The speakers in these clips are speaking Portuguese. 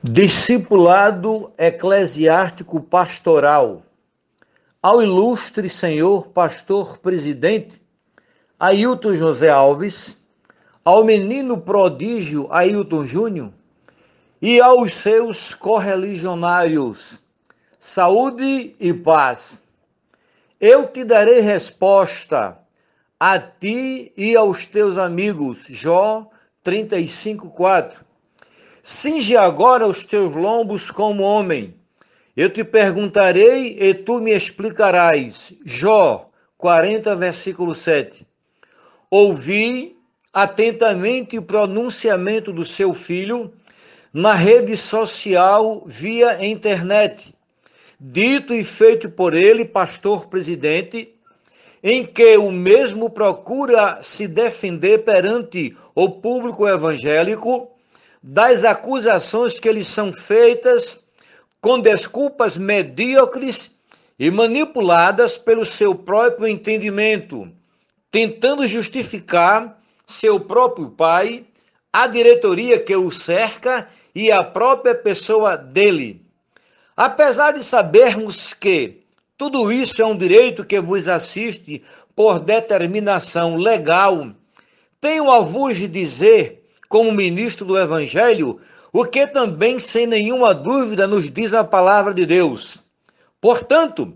Discipulado eclesiástico pastoral. Ao ilustre senhor pastor presidente Ailton José Alves, ao menino prodígio Ailton Júnior e aos seus correligionários, saúde e paz. Eu te darei resposta a ti e aos teus amigos. Jó 35:4. Cinge agora os teus lombos como homem. Eu te perguntarei e tu me explicarás. Jó 40, versículo 7. Ouvi atentamente o pronunciamento do seu filho na rede social via internet, dito e feito por ele, pastor presidente, em que o mesmo procura se defender perante o público evangélico das acusações que lhe são feitas com desculpas medíocres e manipuladas pelo seu próprio entendimento, tentando justificar seu próprio pai, a diretoria que o cerca e a própria pessoa dele. Apesar de sabermos que tudo isso é um direito que vos assiste por determinação legal, tenho a vos dizer, como ministro do Evangelho, o que também, sem nenhuma dúvida, nos diz a palavra de Deus. Portanto,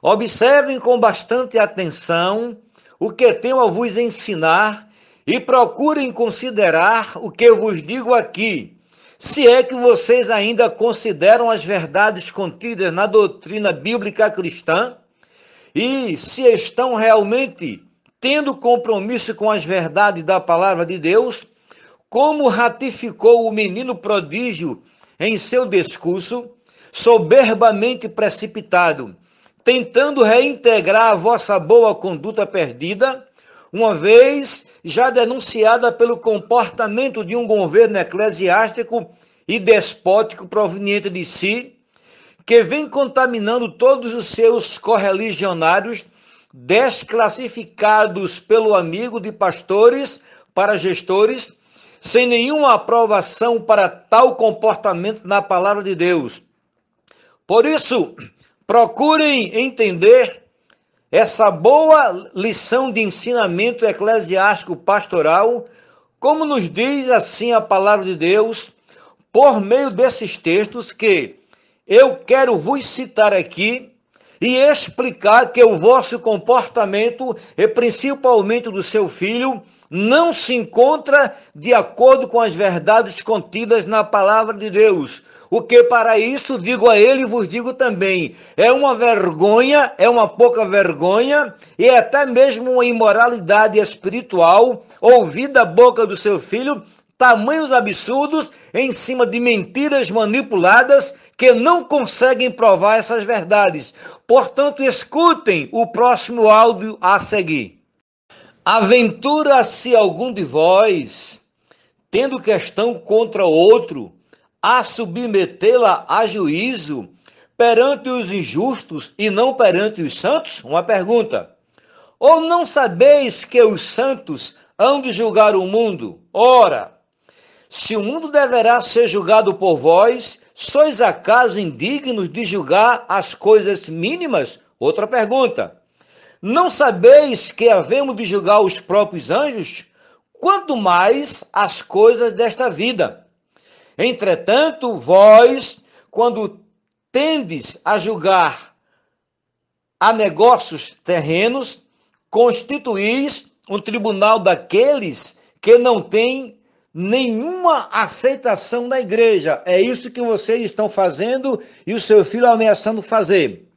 observem com bastante atenção o que tenho a vos ensinar e procurem considerar o que eu vos digo aqui, se é que vocês ainda consideram as verdades contidas na doutrina bíblica cristã e se estão realmente tendo compromisso com as verdades da palavra de Deus, como ratificou o menino prodígio em seu discurso, soberbamente precipitado, tentando reintegrar a vossa boa conduta perdida, uma vez já denunciada pelo comportamento de um governo eclesiástico e despótico proveniente de si, que vem contaminando todos os seus correligionários, desclassificados pelo amigo de pastores para gestores, sem nenhuma aprovação para tal comportamento na palavra de Deus. Por isso, procurem entender essa boa lição de ensinamento eclesiástico pastoral, como nos diz assim a palavra de Deus, por meio desses textos que eu quero vos citar aqui e explicar que o vosso comportamento, e principalmente do seu filho, não se encontra de acordo com as verdades contidas na palavra de Deus. O que para isso digo a ele e vos digo também, é uma vergonha, é uma pouca vergonha e é até mesmo uma imoralidade espiritual ouvir da boca do seu filho tamanhos absurdos em cima de mentiras manipuladas que não conseguem provar essas verdades. Portanto, escutem o próximo áudio a seguir. Aventura-se algum de vós, tendo questão contra outro, a submetê-la a juízo perante os injustos e não perante os santos? Uma pergunta. Ou não sabeis que os santos hão de julgar o mundo? Ora, se o mundo deverá ser julgado por vós, sois acaso indignos de julgar as coisas mínimas? Outra pergunta. Não sabeis que havemos de julgar os próprios anjos? Quanto mais as coisas desta vida. Entretanto, vós, quando tendes a julgar a negócios terrenos, constituís um tribunal daqueles que não têm nenhuma aceitação da igreja. É isso que vocês estão fazendo e o seu filho ameaçando fazer.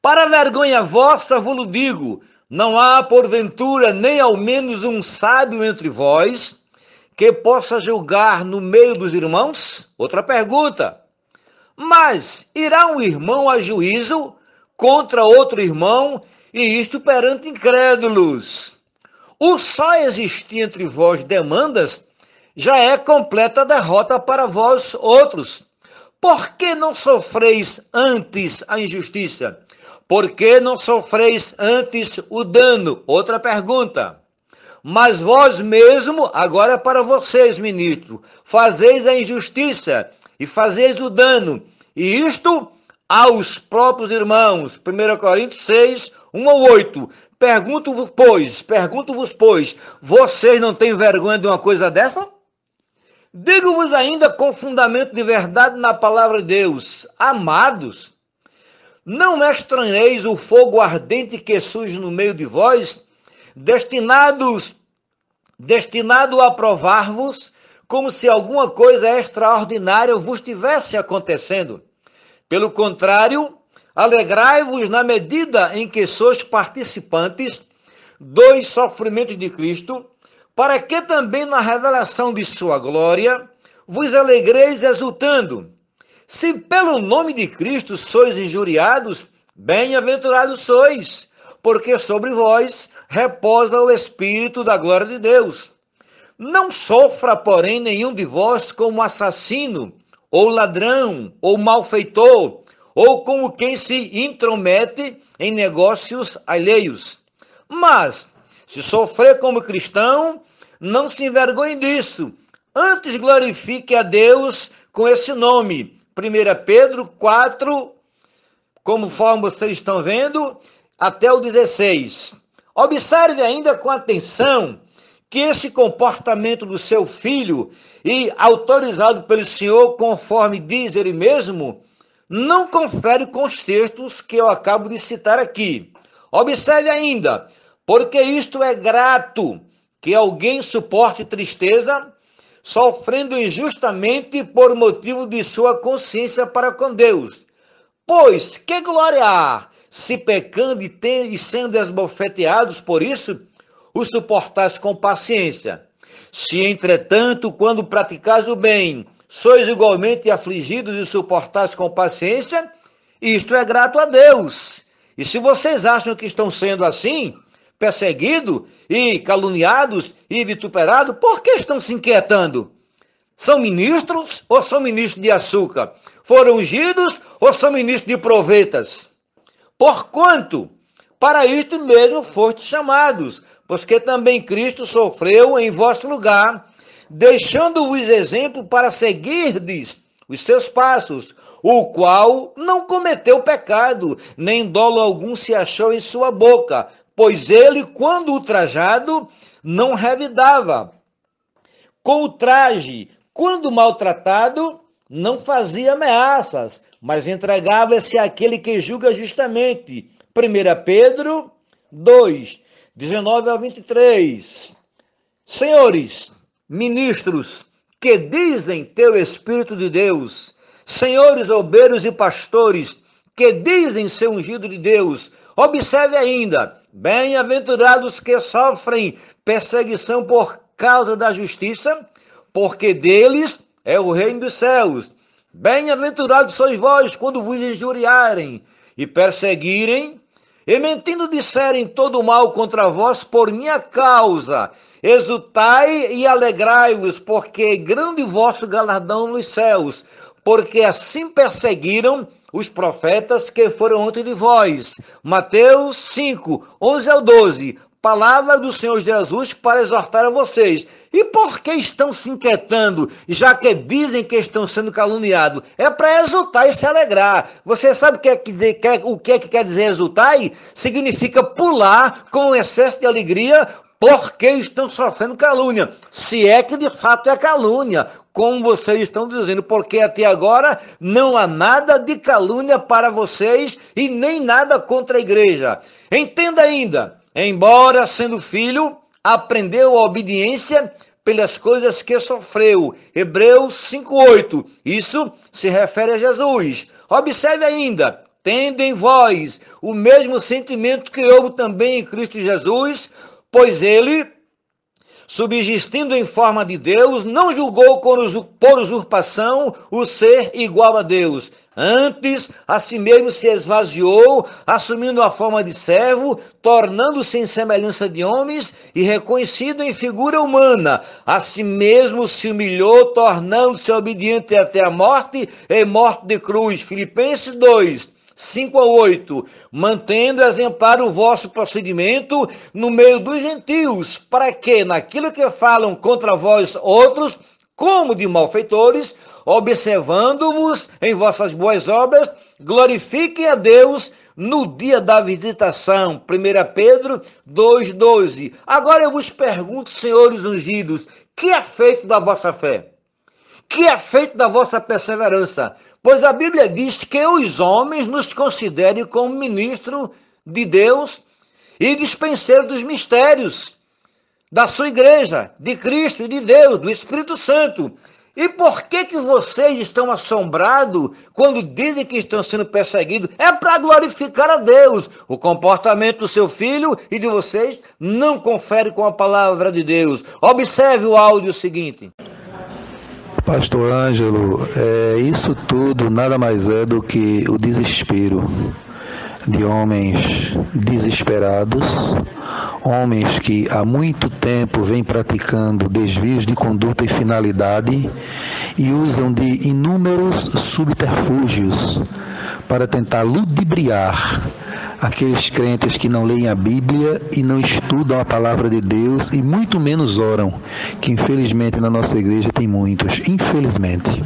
Para vergonha vossa, vos digo, não há porventura nem ao menos um sábio entre vós que possa julgar no meio dos irmãos? Outra pergunta. Mas irá um irmão a juízo contra outro irmão, e isto perante incrédulos? O só existir entre vós demandas já é completa derrota para vós outros. Por que não sofreis antes a injustiça? Por que não sofreis antes o dano? Outra pergunta. Mas vós mesmo, agora é para vocês, ministro, fazeis a injustiça e fazeis o dano, e isto aos próprios irmãos. 1 Coríntios 6, 1 ao 8. Pergunto-vos, pois, vocês não têm vergonha de uma coisa dessa? Digo-vos ainda com fundamento de verdade na palavra de Deus, amados, não estranheis o fogo ardente que surge no meio de vós, destinado a provar-vos, como se alguma coisa extraordinária vos estivesse acontecendo. Pelo contrário, alegrai-vos na medida em que sois participantes dos sofrimentos de Cristo, para que também na revelação de sua glória vos alegreis exultando. Se pelo nome de Cristo sois injuriados, bem-aventurados sois, porque sobre vós reposa o Espírito da glória de Deus. Não sofra, porém, nenhum de vós como assassino, ou ladrão, ou malfeitor, ou como quem se intromete em negócios alheios. Mas, se sofrer como cristão, não se envergonhe disso. Antes glorifique a Deus com esse nome. 1 Pedro 4, conforme vocês estão vendo, até o 16. Observe ainda com atenção que esse comportamento do seu filho, e autorizado pelo Senhor, conforme diz ele mesmo, não confere com os textos que eu acabo de citar aqui. Observe ainda, porque isto é grato, que alguém suporte tristeza, sofrendo injustamente por motivo de sua consciência para com Deus. Pois que glória há, se pecando e sendo esbofeteados por isso, o suportais com paciência. Se, entretanto, quando praticais o bem, sois igualmente afligidos e suportais com paciência, isto é grato a Deus. E se vocês acham que estão sendo assim, perseguidos e caluniados e vituperados, por que estão se inquietando? São ministros ou são ministros de açúcar? Foram ungidos ou são ministros de provetas? Porquanto, para isto mesmo fostes chamados, pois que também Cristo sofreu em vosso lugar, deixando-vos exemplo para seguirdes os seus passos, o qual não cometeu pecado, nem dolo algum se achou em sua boca, pois ele, quando ultrajado, não revidava. Com o traje, quando maltratado, não fazia ameaças, mas entregava-se àquele que julga justamente. 1 Pedro 2, 19 a 23. Senhores, ministros, que dizem ter o Espírito de Deus, senhores obreiros e pastores, que dizem ser ungido de Deus, observe ainda, bem-aventurados que sofrem perseguição por causa da justiça, porque deles é o reino dos céus. Bem-aventurados sois vós quando vos injuriarem e perseguirem, e mentindo disserem todo mal contra vós por minha causa. Exultai e alegrai-vos, porque é grande vosso galardão nos céus, porque assim perseguiram os profetas que foram antes de vós. Mateus 5, 11 ao 12. Palavra do Senhor Jesus para exortar a vocês. E por que estão se inquietando, já que dizem que estão sendo caluniados? É para exultar e se alegrar. Você sabe o que quer dizer exultar? Significa pular com excesso de alegria porque estão sofrendo calúnia. Se é que de fato é calúnia, como vocês estão dizendo, porque até agora não há nada de calúnia para vocês e nem nada contra a igreja. Entenda ainda, embora sendo filho, aprendeu a obediência pelas coisas que sofreu. Hebreus 5:8. Isso se refere a Jesus. Observe ainda, tendo em vós o mesmo sentimento que houve também em Cristo Jesus, pois ele, subsistindo em forma de Deus, não julgou por usurpação o ser igual a Deus. Antes, a si mesmo se esvaziou, assumindo a forma de servo, tornando-se em semelhança de homens e reconhecido em figura humana. A si mesmo se humilhou, tornando-se obediente até a morte e morte de cruz. Filipenses 2. 5 a 8, mantendo exemplar o vosso procedimento no meio dos gentios, para que, naquilo que falam contra vós outros, como de malfeitores, observando-vos em vossas boas obras, glorifiquem a Deus no dia da visitação. 1 Pedro 2,12. Agora eu vos pergunto, senhores ungidos, que é feito da vossa fé? Que é feito da vossa perseverança? Pois a Bíblia diz que os homens nos considerem como ministro de Deus e dispenseiro dos mistérios da sua igreja, de Cristo e de Deus, do Espírito Santo. E por que vocês estão assombrados quando dizem que estão sendo perseguidos? É para glorificar a Deus. O comportamento do seu filho e de vocês não confere com a palavra de Deus. Observe o áudio seguinte. Pastor Ângelo, isso tudo nada mais é do que o desespero de homens desesperados, homens que há muito tempo vêm praticando desvios de conduta e finalidade e usam de inúmeros subterfúgios para tentar ludibriar aqueles crentes que não leem a Bíblia e não estudam a palavra de Deus e muito menos oram, que infelizmente na nossa igreja tem muitos, infelizmente.